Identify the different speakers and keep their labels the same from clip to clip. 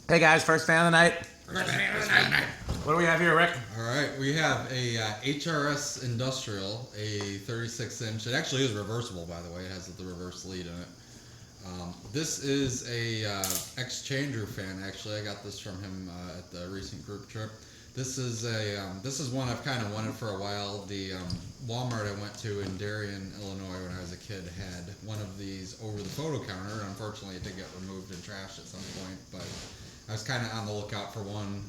Speaker 1: Hey guys, first fan of the night. What do we have here, Rick?
Speaker 2: All right, we have a HRS Industrial, a 36-inch. It actually is reversible, by the way. It has the reverse lead in it. This is a exchanger fan. Actually, I got this from him at the recent group trip. This is one I've kind of wanted for a while. The Walmart I went to in Darien, Illinois, when I was a kid, had one of these over the photo counter. Unfortunately, it did get removed and trashed at some point, but I was kind of on the lookout for one,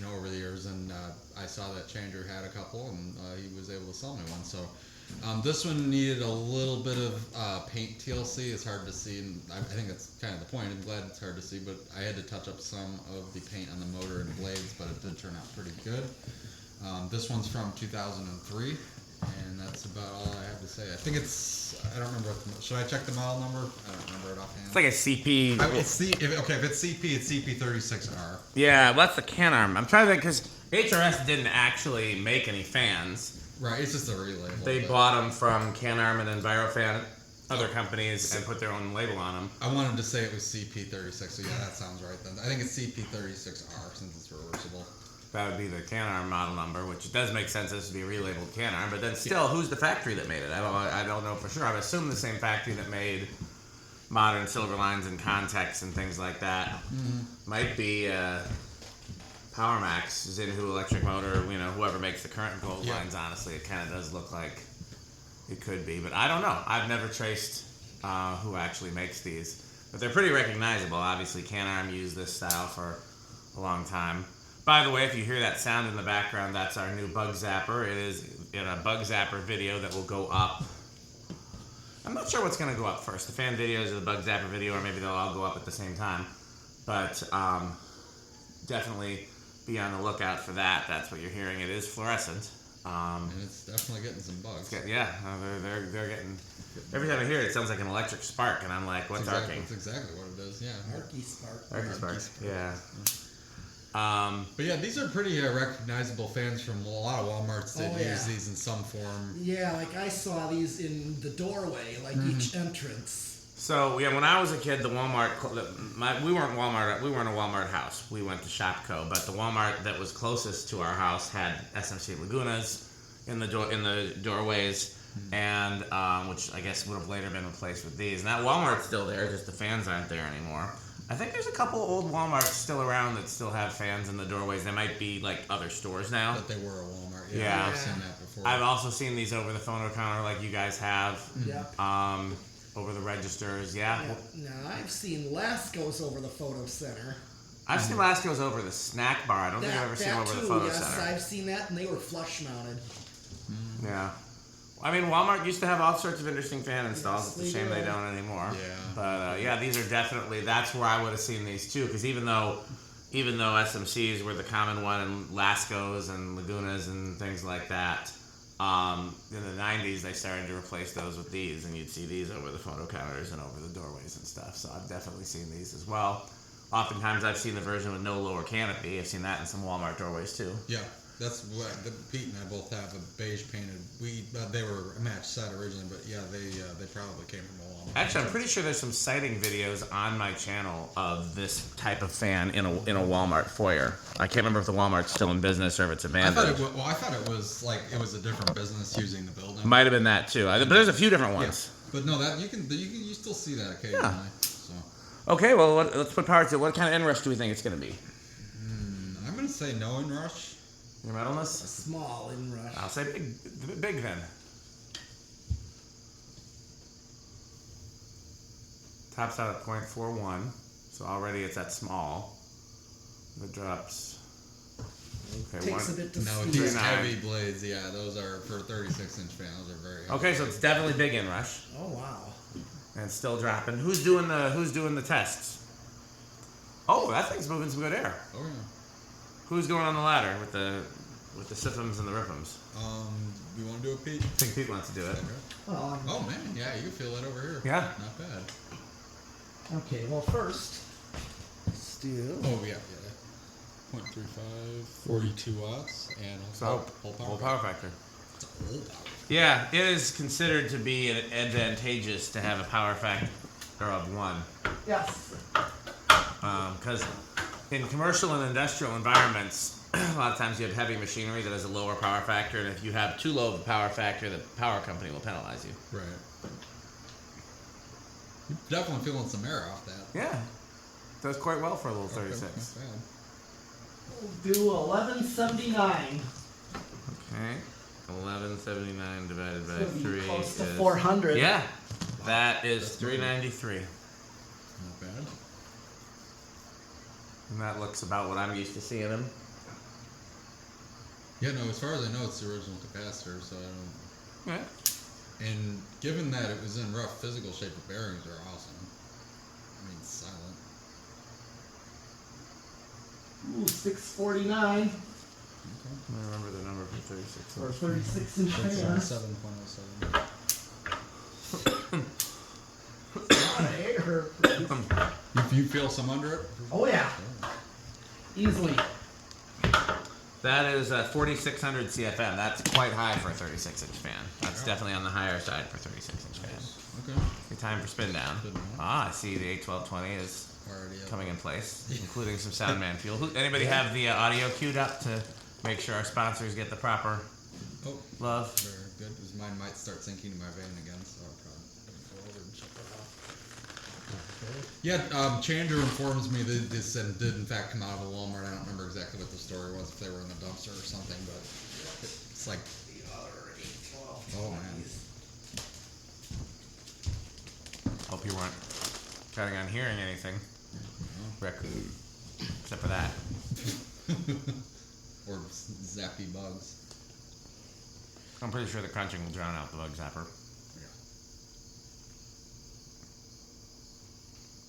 Speaker 2: over the years, and I saw that Changer had a couple, and he was able to sell me one. So this one needed a little bit of paint TLC. It's hard to see, and I think that's kind of the point. I'm glad it's hard to see, but I had to touch up some of the paint on the motor and blades, but it did turn out pretty good. This one's from 2003. And that's about all I have to say. I think I don't remember should I check the model number? I don't remember it offhand.
Speaker 1: It's like a CP.
Speaker 2: If it's CP, it's CP-36R.
Speaker 1: Yeah, well, that's the Canarm. I'm trying to think, because HRS didn't actually make any fans.
Speaker 2: Right, it's just a relabel.
Speaker 1: They bought them from Canarm and EnviroFan, other companies, and put their own label on them.
Speaker 2: I wanted to say it was CP-36, so yeah, that sounds right then. I think it's CP-36R since it's reversible.
Speaker 1: That would be the Canarm model number, which it does make sense this to be relabeled Canarm, but then still, who's the factory that made it? I don't know for sure. I would assume the same factory that made modern silver lines and Contex and things like that. Mm-hmm. Might be PowerMax, Zinhu electric motor, whoever makes the current gold lines, honestly. It kind of does look like it could be, but I don't know. I've never traced who actually makes these, but they're pretty recognizable. Obviously, Canarm used this style for a long time. By the way, if you hear that sound in the background, that's our new Bug Zapper. It is in a Bug Zapper video that will go up. I'm not sure what's going to go up first, the fan videos or the Bug Zapper video, or maybe they'll all go up at the same time. But definitely be on the lookout for that. That's what you're hearing. It is fluorescent.
Speaker 2: And it's definitely getting some bugs.
Speaker 1: They're getting... Every time I hear it, it sounds like an electric spark, and I'm like, what's arcing?
Speaker 2: That's exactly what it is, yeah.
Speaker 3: Arky spark.
Speaker 1: Arky spark, yeah.
Speaker 2: But yeah, these are pretty recognizable fans from a lot of Walmarts that use these in some form.
Speaker 3: Yeah, like I saw these in the doorway, like each entrance.
Speaker 1: So yeah, when I was a kid, the Walmart, we weren't a Walmart house. We went to Shopco, but the Walmart that was closest to our house had SMC Lagunas in the doorways, and which I guess would have later been replaced with these. And that Walmart's still there, just the fans aren't there anymore. I think there's a couple old Walmarts still around that still have fans in the doorways. They might be like other stores now.
Speaker 2: But they were a Walmart.
Speaker 1: Yeah.
Speaker 2: I've seen that before.
Speaker 1: I've also seen these over the phono counter like you guys have.
Speaker 3: Yep.
Speaker 1: Over the registers, yeah.
Speaker 3: Now, I've seen Lasco's over the photo center.
Speaker 1: I've seen Lasco's over the snack bar. I don't think I've ever seen them over the photo center.
Speaker 3: I've seen that, and they were flush mounted.
Speaker 1: Yeah. I mean, Walmart used to have all sorts of interesting fan installs. It's a shame they don't anymore.
Speaker 2: Yeah.
Speaker 1: But yeah, these are definitely, that's where I would have seen these too, because even though SMCs were the common one, and Lascos and Lagunas and things like that, in the 90s they started to replace those with these, and you'd see these over the photo counters and over the doorways and stuff. So I've definitely seen these as well. Oftentimes I've seen the version with no lower canopy. I've seen that in some Walmart doorways too.
Speaker 2: Yeah. That's what Pete and I both have, a beige painted. They were a match set originally, but yeah, they probably came from a Walmart.
Speaker 1: Actually, I'm pretty sure there's some sighting videos on my channel of this type of fan in a Walmart foyer. I can't remember if the Walmart's still in business or if it's abandoned.
Speaker 2: I thought it was like it was a different business using the building.
Speaker 1: Might have been that too. But there's a few different ones.
Speaker 2: Yeah. But no, that you still see that occasionally.
Speaker 1: Yeah.
Speaker 2: So.
Speaker 1: Okay, well let's put power to it. What kind of inrush do we think it's going to be?
Speaker 2: I'm going to say no inrush.
Speaker 1: Your metalness?
Speaker 3: A small inrush.
Speaker 1: I'll say big then. Tops out at 0.41, so already it's at small. The drops. Okay,
Speaker 3: Takes a bit to
Speaker 2: no,
Speaker 3: see.
Speaker 2: these heavy blades, yeah, those are for 36-inch fans. Those are very heavy.
Speaker 1: Okay, so it's definitely big inrush.
Speaker 3: Oh wow.
Speaker 1: And still dropping. Who's doing the tests? Oh, that thing's moving some good air.
Speaker 2: Oh yeah.
Speaker 1: Who's going on the ladder with the syphons and the riphams?
Speaker 2: You want to do it, Pete?
Speaker 1: I think Pete wants to do it.
Speaker 3: Well,
Speaker 2: oh man, yeah, you can feel that over here.
Speaker 1: Yeah.
Speaker 2: Not bad.
Speaker 3: Okay, well first, steel.
Speaker 2: Oh yeah. 0.35, 42 watts, and
Speaker 1: So
Speaker 2: whole
Speaker 1: power factor.
Speaker 2: It's a whole power factor.
Speaker 1: Yeah, it is considered to be advantageous to have a power factor of 1.
Speaker 3: Yes.
Speaker 1: Because in commercial and industrial environments, a lot of times you have heavy machinery that has a lower power factor, and if you have too low of a power factor, the power company will penalize you.
Speaker 2: Right. You're definitely feeling some air off that.
Speaker 1: Yeah. Does quite well for a little 36.
Speaker 2: Okay, not bad.
Speaker 3: We'll do 1179.
Speaker 1: Okay. 1179 divided by
Speaker 3: It's gonna be
Speaker 1: 3
Speaker 3: close to
Speaker 1: is
Speaker 3: 400.
Speaker 1: Yeah. That is 393.
Speaker 2: Not bad.
Speaker 1: And that looks about what I'm used to seeing them.
Speaker 2: Yeah, no, as far as I know, it's the original capacitor, so I don't.
Speaker 1: Yeah.
Speaker 2: And given that it was in rough physical shape, the bearings are awesome. I mean, silent.
Speaker 3: Ooh, 649
Speaker 2: Okay.
Speaker 1: I remember the number for 36.
Speaker 3: for 36 inch fans.
Speaker 2: 7.07.
Speaker 3: Lot of air.
Speaker 2: If you feel some under it?
Speaker 3: Oh yeah, easily.
Speaker 1: That is 4,600 CFM. That's quite high for a 36-inch fan. That's definitely on the higher side for a 36-inch fan.
Speaker 2: Okay.
Speaker 1: Good time for spin down.
Speaker 2: Spin down.
Speaker 1: Ah, I see the 81220 is
Speaker 2: Already up.
Speaker 1: coming in place, including some Soundman fuel. Anybody have the audio queued up to make sure our sponsors get the proper
Speaker 2: Oh,
Speaker 1: love?
Speaker 2: very good. Because mine might start sinking to my vein again, so I'll probably go over and check that out. Yeah, Chandler informs me that this did in fact come out of a Walmart. I don't remember exactly what the story was, if they were in the dumpster or something, but it's like, oh man.
Speaker 1: Hope you weren't planning on hearing anything. Raccoon. Except for that.
Speaker 2: Or zappy bugs.
Speaker 1: I'm pretty sure the crunching will drown out the bug zapper.
Speaker 2: Yeah.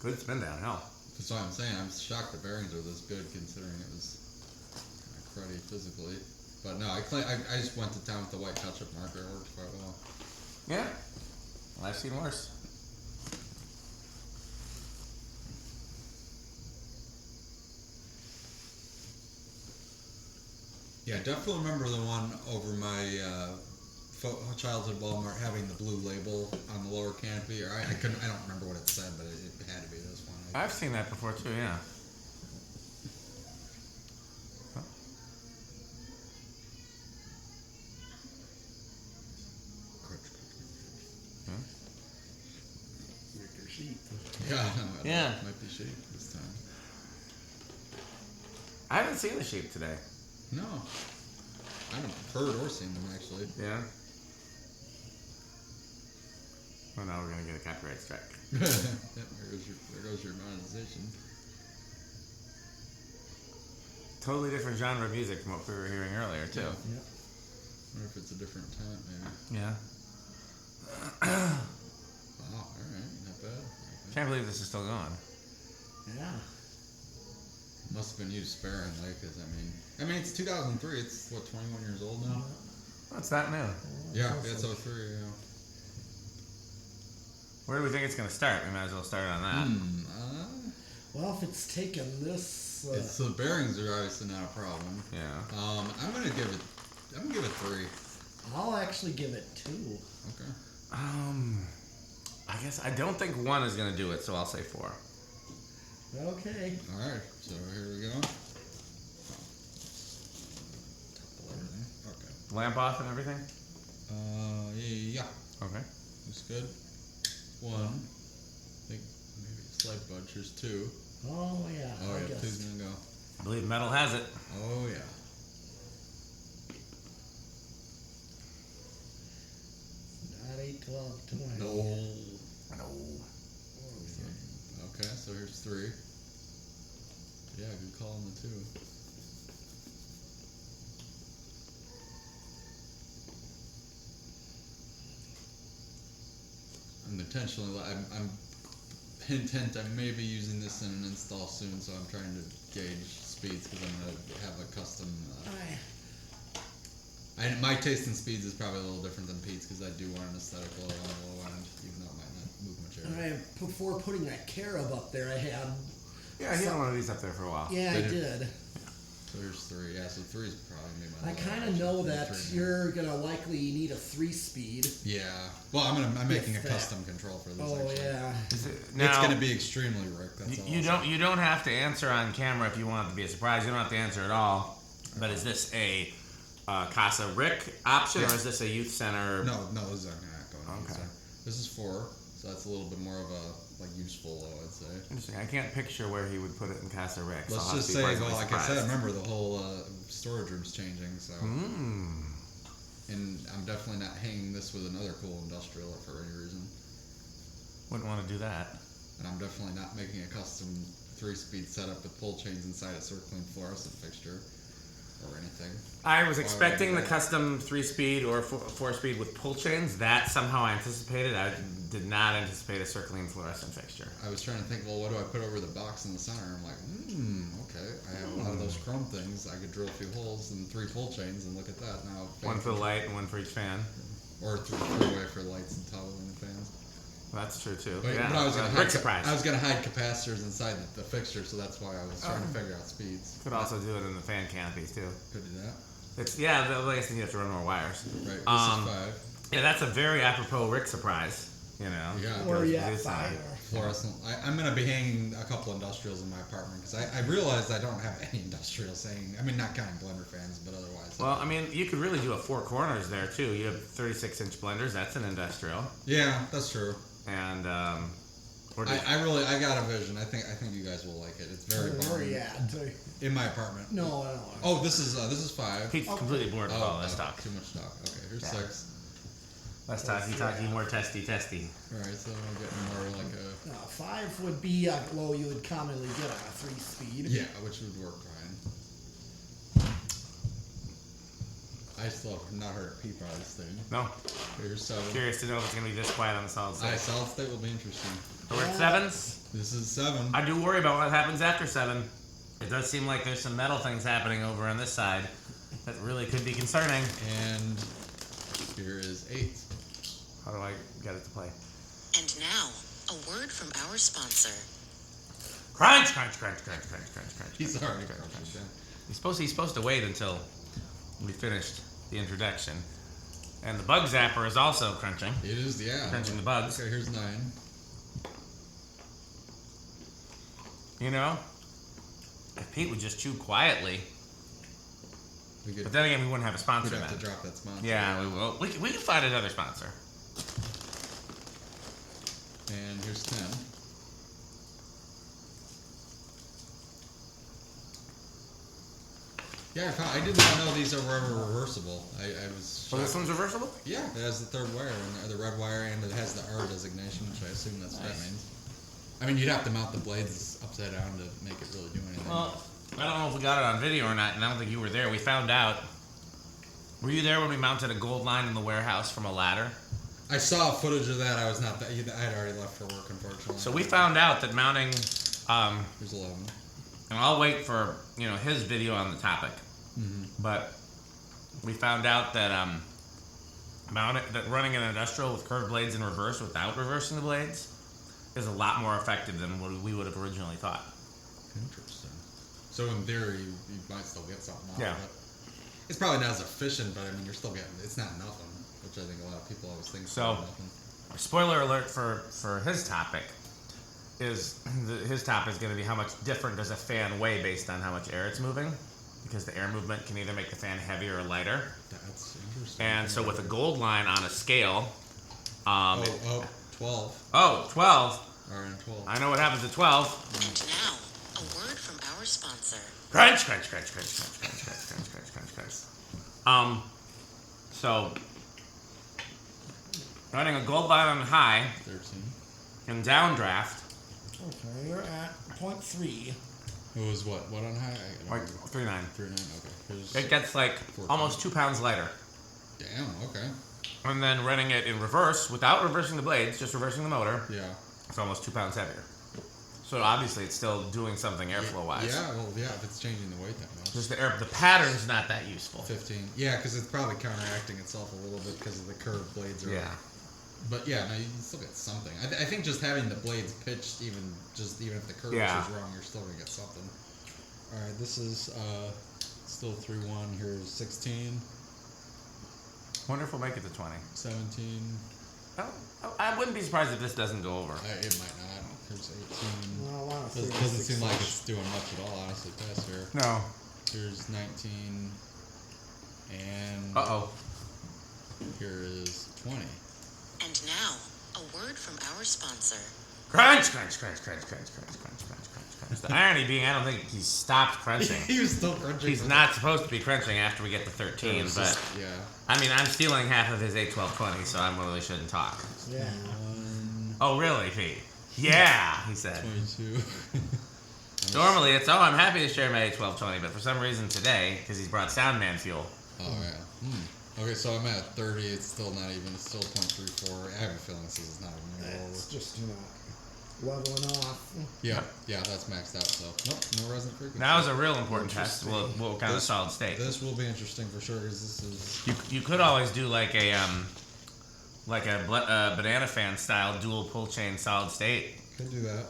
Speaker 1: Good spin down, hell.
Speaker 2: That's what I'm saying. I'm shocked the bearings are this good considering it was kind of cruddy physically. But no, I just went to town with the white ketchup marker. It worked quite well.
Speaker 1: Yeah. I've seen worse.
Speaker 2: Yeah, I definitely remember the one over my childhood Walmart having the blue label on the lower canopy. Or I don't remember what it said, but it had to be this one.
Speaker 1: I've seen that before too, yeah.
Speaker 3: Richter sheep.
Speaker 2: Yeah, I know.
Speaker 1: Yeah.
Speaker 2: It might be sheep this time.
Speaker 1: I haven't seen the sheep today.
Speaker 2: No. I haven't heard or seen them actually.
Speaker 1: Yeah. Well, now we're gonna get a copyright strike.
Speaker 2: Yeah, there goes your monetization.
Speaker 1: Totally different genre of music from what we were hearing earlier too.
Speaker 2: Yeah.
Speaker 3: Yep.
Speaker 2: Wonder if it's a different time, maybe.
Speaker 1: Yeah.
Speaker 2: Wow, alright, not bad.
Speaker 1: Can't believe this is still going.
Speaker 3: Yeah.
Speaker 2: Must have been used sparingly, because I mean, it's 2003. It's what, 21 years old now?
Speaker 1: What's that new?
Speaker 2: Yeah, it's 03. Yeah.
Speaker 1: Where do we think it's gonna start? We might as well start on that.
Speaker 3: Well, if it's taken this,
Speaker 2: It's the bearings are obviously not a problem.
Speaker 1: Yeah.
Speaker 2: I'm gonna give it 3.
Speaker 3: I'll actually give it 2.
Speaker 2: Okay.
Speaker 1: I guess I don't think 1 is gonna do it, so I'll say 4.
Speaker 3: Okay.
Speaker 2: All right. So here we go. Okay.
Speaker 1: Lamp off and everything.
Speaker 2: Yeah.
Speaker 1: Okay.
Speaker 2: Looks good. 1. I think maybe a slight bunch. Here's 2.
Speaker 3: Oh yeah.
Speaker 2: Oh
Speaker 3: I
Speaker 2: yeah,
Speaker 3: guess.
Speaker 2: 2's gonna go.
Speaker 1: I believe metal has it.
Speaker 2: Oh yeah.
Speaker 3: Not 8, 12, 20.
Speaker 2: No.
Speaker 1: No.
Speaker 2: Okay, so here's 3. Yeah, good call on the 2. I'm intentionally, I'm hint, I may be using this in an install soon, so I'm trying to gauge speeds because I'm gonna have a custom. My taste in speeds is probably a little different than Pete's because I do want an aesthetic low on the low end, even though it might not move much air.
Speaker 3: Before putting that carob up there, I had.
Speaker 1: Yeah, he had one of these up there for a while.
Speaker 3: Yeah, I
Speaker 2: Did you?
Speaker 3: did.
Speaker 2: So here's 3. Yeah, so 3 is probably maybe my
Speaker 3: I
Speaker 2: low
Speaker 3: kind of
Speaker 2: option.
Speaker 3: know
Speaker 2: Maybe
Speaker 3: that
Speaker 2: 3.5.
Speaker 3: you're gonna likely need a 3-speed.
Speaker 2: Yeah. Well, I'm making a
Speaker 3: that.
Speaker 2: custom control for this.
Speaker 3: Oh
Speaker 2: actually.
Speaker 3: yeah.
Speaker 1: Now,
Speaker 2: It's going to be extremely Rick. That's all.
Speaker 1: you don't have to answer on camera if you want it to be a surprise. You don't have to answer at all. But is this a Casa Rick option, or is this a youth center?
Speaker 2: No, those are not going.
Speaker 1: Okay.
Speaker 2: Okay. This is 4, so that's a little bit more of a useful low, I'd say.
Speaker 1: Interesting. I can't picture where he would put it in Casa Rick. So
Speaker 2: Let's
Speaker 1: I'll have
Speaker 2: just
Speaker 1: to be
Speaker 2: say,
Speaker 1: pleasantly
Speaker 2: well, like I said,
Speaker 1: surprised.
Speaker 2: remember the whole storage room's changing, so. And I'm definitely not hanging this with another cool industrial for any reason.
Speaker 1: Wouldn't want to do that.
Speaker 2: And I'm definitely not making a custom 3-speed setup with pull chains inside a circling fluorescent fixture or anything.
Speaker 1: I was
Speaker 2: Why would I
Speaker 1: expecting
Speaker 2: do
Speaker 1: the
Speaker 2: that?
Speaker 1: custom 3-speed or 4-speed with pull chains. That somehow I anticipated. I did not anticipate a circling fluorescent fixture.
Speaker 2: I was trying to think, well, what do I put over the box in the center? I'm like, okay. I have a lot of those chrome things. I could drill a few holes and 3 pull chains and look at that now.
Speaker 1: One for the light and one for each fan.
Speaker 2: Or 3-way for lights and toggling the fans.
Speaker 1: Well, that's true too.
Speaker 2: But,
Speaker 1: Yeah,
Speaker 2: but I was
Speaker 1: Rick
Speaker 2: gonna
Speaker 1: surprise.
Speaker 2: I was gonna hide capacitors inside the fixture, so that's why I was trying to figure out speeds.
Speaker 1: Could also do it in the fan canopies too.
Speaker 2: Could do that.
Speaker 1: It's I guess you have to run more wires.
Speaker 2: Right. This
Speaker 1: Um,
Speaker 2: is 5.
Speaker 1: Yeah, that's a very apropos Rick surprise. You know.
Speaker 2: Yeah.
Speaker 3: Or
Speaker 1: Goes
Speaker 3: yeah,
Speaker 1: with this side.
Speaker 3: fire.
Speaker 2: Fluorescent. I'm gonna be hanging a couple industrials in my apartment because I realized I don't have any industrials hanging. I mean, not counting blender fans, but otherwise.
Speaker 1: Well, I mean, you could really do a 4 corners there too. You have 36-inch blenders. That's an industrial.
Speaker 2: Yeah, that's true.
Speaker 1: And
Speaker 2: I got a vision. I think you guys will like it. It's very
Speaker 3: Where
Speaker 2: boring.
Speaker 3: you at?
Speaker 2: In my apartment.
Speaker 3: No, I don't.
Speaker 2: Oh, this is 5.
Speaker 1: Pete's completely bored with all this talk.
Speaker 2: Too much talk. Okay, here's
Speaker 1: Yeah.
Speaker 2: 6.
Speaker 1: Less talky, more testy.
Speaker 2: All right, so I'm getting more like a
Speaker 3: 5 would be well, you would commonly get on a 3-speed.
Speaker 2: yeah, which would work fine. I still have not heard a peep out of this thing.
Speaker 1: No.
Speaker 2: Here's 7.
Speaker 1: Curious to know if it's gonna be this quiet on the solid state.
Speaker 2: Solid state will be interesting.
Speaker 1: We're at 7s.
Speaker 2: This is 7.
Speaker 1: I do worry about what happens after 7. It does seem like there's some metal things happening over on this side that really could be concerning.
Speaker 2: And here is 8.
Speaker 1: How do I get it to play?
Speaker 4: And now, a word from our sponsor.
Speaker 1: Crunch.
Speaker 2: He's already crunching down.
Speaker 1: He's supposed to wait until we finished the introduction. And the bug zapper is also crunching.
Speaker 2: It is, yeah.
Speaker 1: Crunching the bugs.
Speaker 2: Okay, here's 9.
Speaker 1: You know, if Pete would just chew quietly,
Speaker 2: We could,
Speaker 1: but then again, we wouldn't have a sponsor
Speaker 2: we'd have
Speaker 1: then.
Speaker 2: to drop that sponsor.
Speaker 1: Yeah, we will. We can find another sponsor.
Speaker 2: And here's 10. Yeah, I did not know these were ever reversible. I was
Speaker 1: So this
Speaker 2: shocked.
Speaker 1: one's reversible?
Speaker 2: Yeah, it has the 3rd wire, and the red wire, and it has the R designation, which I assume that's what that means. I mean, you'd have to mount the blades upside down to make it really do anything.
Speaker 1: Well, I don't know if we got it on video or not, and I don't think you were there. We found out. Were you there when we mounted a gold line in the warehouse from a ladder?
Speaker 2: I saw footage of that. I was not that. I had already left for work, unfortunately.
Speaker 1: So we found out that mounting,
Speaker 2: Here's 11.
Speaker 1: and I'll wait for his video on the topic. But we found out that running an industrial with curved blades in reverse without reversing the blades is a lot more effective than what we would have originally thought.
Speaker 2: Interesting. So in theory, you might still get something out
Speaker 1: Yeah.
Speaker 2: of it. It's probably not as efficient, but I mean, you're still getting. It's not nothing, which I think a lot of people always think. is
Speaker 1: So-
Speaker 2: nothing.
Speaker 1: Spoiler alert for his topic is his topic is going to be how much different does a fan weigh based on how much air it's moving, because the air movement can either make the fan heavier or lighter.
Speaker 2: That's interesting.
Speaker 1: And so with a gold line on a scale,
Speaker 2: 12.
Speaker 1: 12.
Speaker 2: RN 12.
Speaker 1: I know what happens at 12.
Speaker 4: And now, a word from our sponsor.
Speaker 1: Crunch. So running a gold line on high
Speaker 2: 13.
Speaker 1: and downdraft,
Speaker 3: Okay, you're at 0.3.
Speaker 2: It was what? What on high?
Speaker 1: like 3.9.
Speaker 2: 3.9. Okay. Here's,
Speaker 1: It gets like almost 2 pounds lighter.
Speaker 2: damn. Okay.
Speaker 1: And then running it in reverse without reversing the blades, just reversing the motor,
Speaker 2: Yeah.
Speaker 1: it's almost 2 pounds heavier. So obviously it's still doing something airflow wise.
Speaker 2: Yeah. Well, yeah. If it's changing the weight that much.
Speaker 1: Just the pattern's not that useful.
Speaker 2: 15. Yeah, because it's probably counteracting itself a little bit because of the curved blades.
Speaker 1: Yeah.
Speaker 2: But yeah, no, you can still get something. I think just having the blades pitched, even if the curvature
Speaker 1: Yeah.
Speaker 2: is wrong, you're still gonna get something. All right, this is Still 3-1. Here's 16,
Speaker 1: Wonder if we'll make it to 20.
Speaker 2: 17.
Speaker 1: I wouldn't be surprised if this doesn't go over.
Speaker 2: It might not. Here's 18.
Speaker 3: Well, honestly,
Speaker 2: Doesn't seem like it's doing much at all, honestly, past here.
Speaker 1: No.
Speaker 2: Here's 19. And
Speaker 1: Uh-oh.
Speaker 2: here is 20.
Speaker 4: And now, a word from our sponsor.
Speaker 1: Crunch, crunch, crunch, crunch, crunch, crunch, crunch, crunch, crunch, crunch. The irony being, I don't think he stopped crunching.
Speaker 2: He was still crunching.
Speaker 1: He's not supposed to be crunching after we get to 13, but
Speaker 2: Yeah.
Speaker 1: I mean, I'm stealing half of his 8, 12, 20, so I really shouldn't talk.
Speaker 3: Yeah.
Speaker 2: 1,
Speaker 1: Oh, really, Pete? Yeah, he said.
Speaker 2: 22.
Speaker 1: Normally, it's, I'm happy to share my 8, 12, 20, but for some reason today, because he's brought Soundman fuel.
Speaker 2: Oh, yeah. Okay, so I'm at 30. It's still not even. It's still 0.34. I have a feeling this is not even going to roll.
Speaker 3: It's just, leveling off.
Speaker 2: Yeah, that's maxed out. So nope, no resonant frequency.
Speaker 1: That was a real important test. What kind of solid state?
Speaker 2: This will be interesting for sure because this is.
Speaker 1: You could always do like a banana fan style dual pull chain solid state.
Speaker 2: Could do that.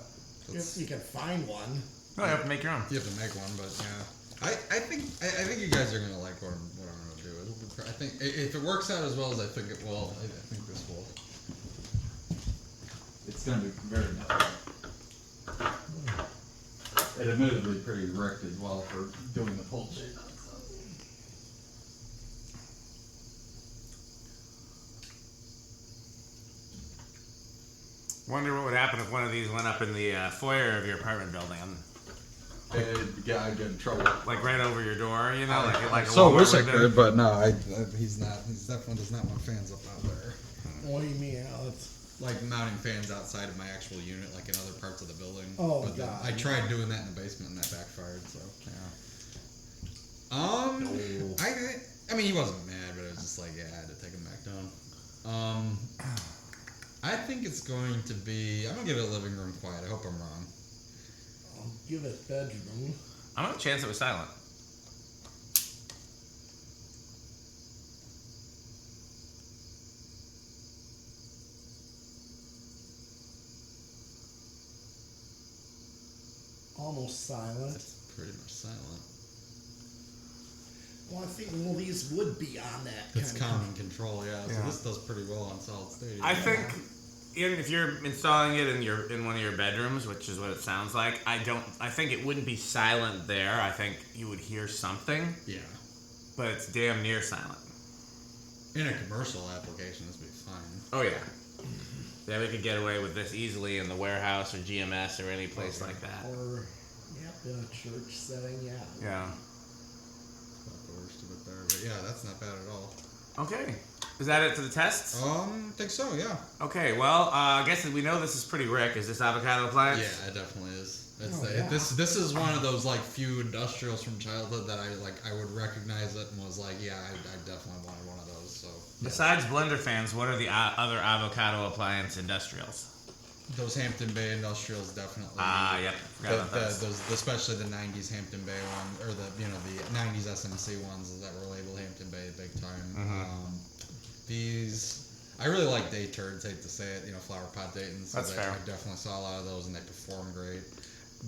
Speaker 3: If you can find one.
Speaker 1: No, you have to make your own.
Speaker 2: You have to make one, but yeah. I think you guys are gonna like what I'm gonna do. I think if it works out as well as I think it will, I think this will. It's gonna be very nice. And admittedly pretty wrecked as well for doing the pull chain.
Speaker 1: Wonder what would happen if one of these went up in the foyer of your apartment building,
Speaker 2: Yeah, I'd get in trouble.
Speaker 1: like right over your door. You know, like a
Speaker 2: So
Speaker 1: Walmart
Speaker 2: wish I
Speaker 1: window.
Speaker 2: could, but no, he's not. He's definitely does not want fans up out there.
Speaker 3: What do you mean, Alex?
Speaker 2: Like mounting fans outside of my actual unit, like in other parts of the building.
Speaker 3: Oh,
Speaker 2: but
Speaker 3: God.
Speaker 2: I tried doing that in the basement, and that backfired. So yeah. I mean, he wasn't mad, but it was just like, yeah, I had to take him back down. I think it's going to be. I'm gonna give it a living room quiet. I hope I'm wrong.
Speaker 3: I'll give it bedroom.
Speaker 1: I'm gonna chance it was silent.
Speaker 3: Almost silent.
Speaker 2: It's pretty much silent.
Speaker 3: Well, I think these would be on that.
Speaker 2: It's
Speaker 3: kind of
Speaker 2: common control, yeah. So
Speaker 1: Yeah.
Speaker 2: this does pretty well on solid state.
Speaker 1: I think if you're installing it in one of your bedrooms, which is what it sounds like, I think it wouldn't be silent there. I think you would hear something,
Speaker 2: Yeah.
Speaker 1: but it's damn near silent.
Speaker 2: In a commercial application, this would be fine.
Speaker 1: Oh yeah. Yeah, we could get away with this easily in the warehouse or GMS or any place like that.
Speaker 3: Or, in a church setting, yeah.
Speaker 1: Yeah.
Speaker 2: Not the worst of it there, but yeah, that's not bad at all.
Speaker 1: Okay. Is that it for the tests?
Speaker 2: I think so, yeah.
Speaker 1: Okay, well, I guess we know this is pretty Rick. Is this avocado appliance?
Speaker 2: Yeah, it definitely is.
Speaker 3: Yeah.
Speaker 2: This is one of those like few industrials from childhood that I would recognize it and was like, yeah, I definitely wanted one of those. So
Speaker 1: Besides blender fans, what are the other avocado appliance industrials?
Speaker 2: those Hampton Bay industrials definitely.
Speaker 1: Yep. Forgot about those.
Speaker 2: Those, especially the '90s Hampton Bay one, or the '90s SMC ones that were labeled Hampton Bay big time. These, I really like day turds. Hate to say it, flower pot Daytons.
Speaker 1: That's fair.
Speaker 2: I definitely saw a lot of those, and they perform great.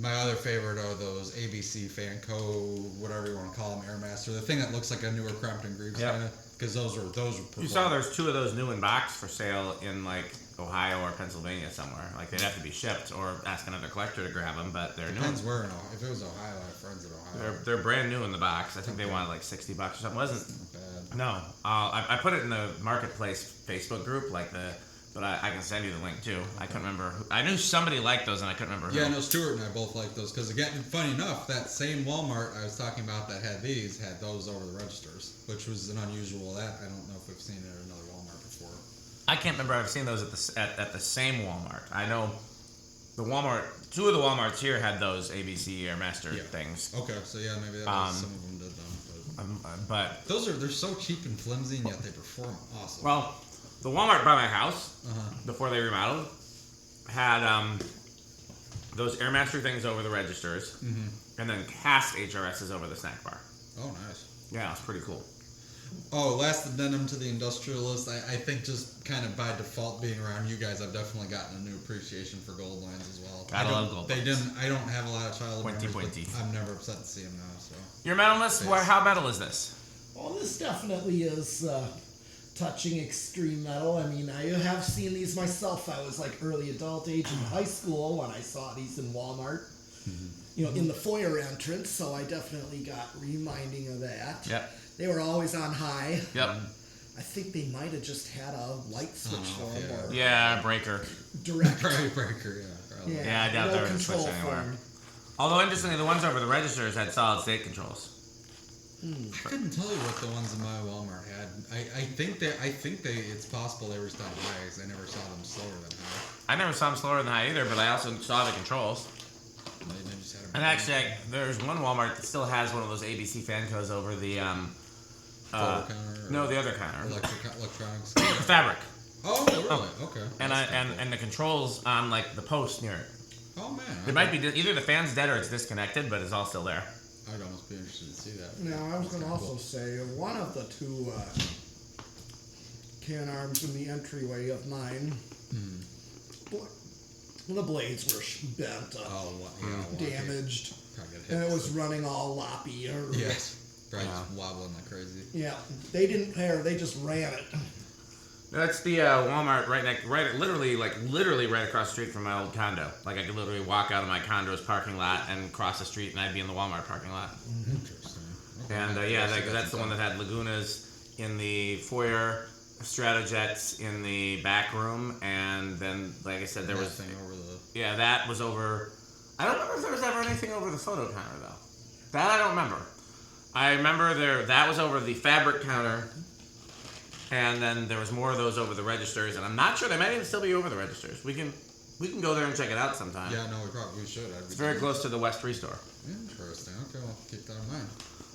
Speaker 2: My other favorite are those ABC Fanco, whatever you want to call them, Airmaster. The thing that looks like a newer Crompton Greaves
Speaker 1: Yep.
Speaker 2: kind of, because those were.
Speaker 1: You saw there's 2 of those new in box for sale in like Ohio or Pennsylvania somewhere. Like they'd have to be shipped or ask another collector to grab them, but they're new.
Speaker 2: Depends where in Ohio. If it was Ohio, I have friends in Ohio.
Speaker 1: They're brand new in the box. I think they wanted like $60 or something. Wasn't
Speaker 2: Not bad.
Speaker 1: no. I put it in the marketplace Facebook group, but I can send you the link too. I couldn't remember. I knew somebody liked those, and I couldn't remember who.
Speaker 2: Yeah, no, Stuart and I both like those because again, funny enough, that same Walmart I was talking about that had these had those over the registers, which was an unusual. That I don't know if we've seen it at another Walmart before.
Speaker 1: I can't remember. I've seen those at the same Walmart. I know the Walmart. 2 of the Walmarts here had those ABC Airmaster things.
Speaker 2: Okay, so yeah, maybe that was, some of them did them.
Speaker 1: But
Speaker 2: They're so cheap and flimsy, and yet they perform awesome.
Speaker 1: well, the Walmart by my house
Speaker 2: Uh-huh.
Speaker 1: before they remodeled had those Airmaster things over the registers, and then cast HRSs over the snack bar.
Speaker 2: Oh, nice.
Speaker 1: Yeah, it's pretty cool.
Speaker 2: Oh, last addendum to the industrialist. I think just kind of by default being around you guys, I've definitely gotten a new appreciation for gold lines as well.
Speaker 1: Gotta love gold lines.
Speaker 2: I don't have a lot of childhood
Speaker 1: Pointy,
Speaker 2: memories,
Speaker 1: pointy.
Speaker 2: but I'm never upset to see them now. So.
Speaker 1: Your metalist? How metal is this?
Speaker 3: Well, this definitely is touching extreme metal. I mean, I have seen these myself. I was like early adult age in high school when I saw these in Walmart. You know, in the foyer entrance. So I definitely got reminding of that.
Speaker 1: Yep.
Speaker 3: They were always on high.
Speaker 1: Yep.
Speaker 3: I think they might have just had a light switch for them. Or
Speaker 1: Yeah, breaker.
Speaker 3: direct.
Speaker 2: Breaker, yeah. Probably.
Speaker 1: Yeah, I doubt
Speaker 3: no
Speaker 1: there was a switch
Speaker 3: control
Speaker 1: anywhere.
Speaker 3: for 'em.
Speaker 1: Although, interestingly, the ones over the registers had solid state controls.
Speaker 2: I couldn't tell you what the ones in my Walmart had. I think it's possible they were just on high because I never saw them slower than high.
Speaker 1: I never saw them slower than high either, but I also saw the controls.
Speaker 2: They just had them
Speaker 1: And actually, there's one Walmart that still has one of those ABC fan codes over the
Speaker 2: photo counter or
Speaker 1: no, the other counter,
Speaker 2: electronics.
Speaker 1: fabric,
Speaker 2: Oh, really? Okay.
Speaker 1: and the controls on like the post near it.
Speaker 2: Oh man.
Speaker 1: It might be either the fan's dead or it's disconnected, but it's all still there.
Speaker 2: I'd almost be interested to see that.
Speaker 3: Now, I was going to
Speaker 2: That's
Speaker 3: also say one of the two Canarms in the entryway of mine, the blades were bent up,
Speaker 2: Oh, yeah.
Speaker 3: damaged,
Speaker 2: Probably got hit.
Speaker 3: and it was running all loppy.
Speaker 2: Yes. Probably just wobbling like crazy.
Speaker 3: Yeah, they didn't care. They just ran it.
Speaker 1: That's the Walmart literally right across the street from my old condo. Like I could literally walk out of my condo's parking lot and cross the street, and I'd be in the Walmart parking lot.
Speaker 2: Interesting. Okay.
Speaker 1: And that's the one that had Lagunas in the foyer, Stratojets in the back room, and then, like I said, there was
Speaker 2: Nothing over the.
Speaker 1: yeah, that was over. I don't remember if there was ever anything over the photo counter though. That I don't remember. I remember that was over the fabric counter, and then there was more of those over the registers, and I'm not sure they might even still be over the registers. We can go there and check it out sometime.
Speaker 2: Yeah, no, we should.
Speaker 1: It's very close to the West Restore.
Speaker 2: Interesting. Okay, well, keep that in mind.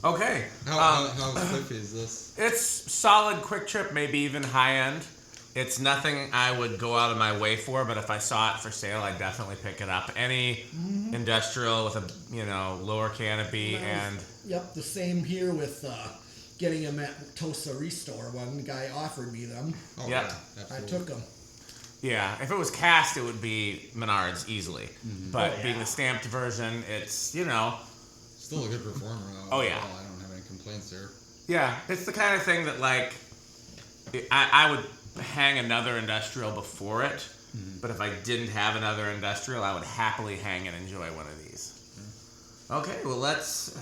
Speaker 1: Okay.
Speaker 2: How spiffy is this?
Speaker 1: It's solid quick trip, maybe even high end. It's nothing I would go out of my way for, but if I saw it for sale, I'd definitely pick it up. Any industrial with a lower canopy and
Speaker 3: Yep, the same here with getting them at Tosa Restore. One guy offered me them.
Speaker 2: Oh,
Speaker 1: Yep.
Speaker 2: yeah,
Speaker 3: I
Speaker 2: absolutely.
Speaker 3: took them.
Speaker 1: yeah, if it was cast, it would be Menards easily. But
Speaker 3: Oh,
Speaker 1: being
Speaker 3: yeah.
Speaker 1: the stamped version, it's
Speaker 2: Still a good performer.
Speaker 1: Oh, yeah.
Speaker 2: Overall, I don't have any complaints there.
Speaker 1: yeah, it's the kind of thing that like I would hang another industrial before it. But if I didn't have another industrial, I would happily hang and enjoy one of these. Okay, well let's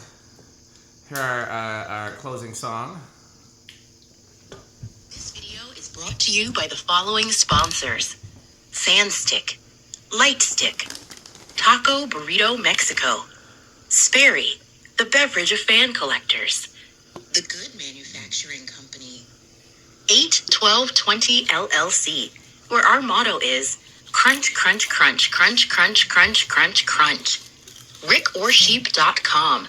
Speaker 1: hear our closing song.
Speaker 4: This video is brought to you by the following sponsors: Sandstick, Lightstick, Taco Burrito Mexico, Sperry, the beverage of fan collectors, The Good Manufacturing Company, 81220 LLC, where our motto is crunch, crunch, crunch, crunch, crunch, crunch, crunch, crunch. RickOrSheep.com,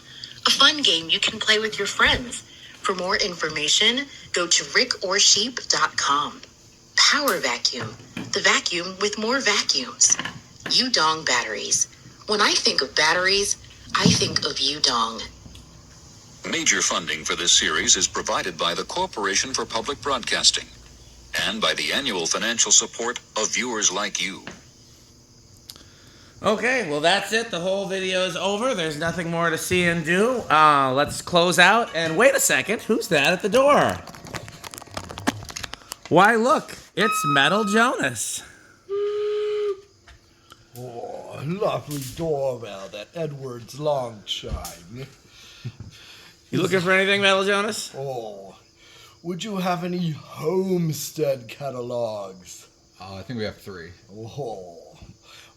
Speaker 4: a fun game you can play with your friends. For more information, go to RickOrSheep.com. Power Vacuum, the vacuum with more vacuums. Udong batteries. When I think of batteries, I think of Udong.
Speaker 5: Major funding for this series is provided by the Corporation for Public Broadcasting and by the annual financial support of viewers like you.
Speaker 1: Okay, well that's it. The whole video is over. There's nothing more to see and do. Let's close out. And wait a second, who's that at the door? Why, look, it's Metal Jonas.
Speaker 6: Oh, lovely doorbell, that Edwards long chime.
Speaker 1: You looking for anything, Metal Jonas?
Speaker 6: Oh, would you have any homestead catalogs?
Speaker 2: I think we have 3.
Speaker 6: Oh,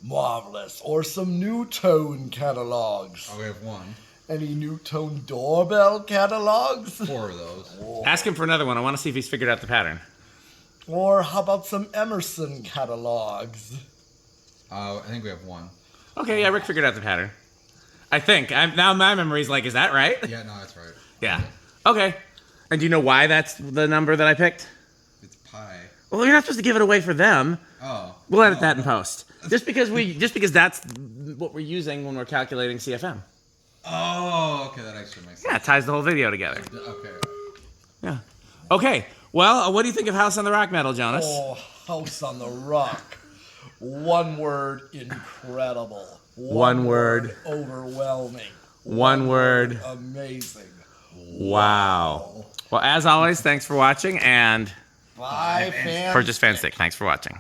Speaker 6: marvelous. Or some new tone catalogs.
Speaker 2: Oh, we have 1.
Speaker 6: Any new tone doorbell catalogs?
Speaker 2: 4 of those.
Speaker 1: Ask him for another one. I want to see if he's figured out the pattern.
Speaker 6: Or how about some Emerson catalogs?
Speaker 2: I think we have 1.
Speaker 1: Okay, yeah, Rick figured out the pattern. I think. Now my memory's like, is that right?
Speaker 2: Yeah, no, that's right.
Speaker 1: Yeah. Okay. And do you know why that's the number that I picked?
Speaker 2: It's pi.
Speaker 1: Well, you're not supposed to give it away for them.
Speaker 2: Oh.
Speaker 1: We'll edit that in post. Just because that's what we're using when we're calculating CFM.
Speaker 2: Oh, okay, that actually makes sense.
Speaker 1: Yeah, it ties the whole video together.
Speaker 2: Okay.
Speaker 1: Yeah. Okay, well, what do you think of House on the Rock metal, Jonas?
Speaker 6: Oh, House on the Rock. One word, incredible.
Speaker 1: One word.
Speaker 6: Overwhelming.
Speaker 1: One word.
Speaker 6: Amazing.
Speaker 1: Wow. Well, as always, thanks for watching, and
Speaker 6: Bye, fans.
Speaker 1: for Just Fanstick, thanks for watching.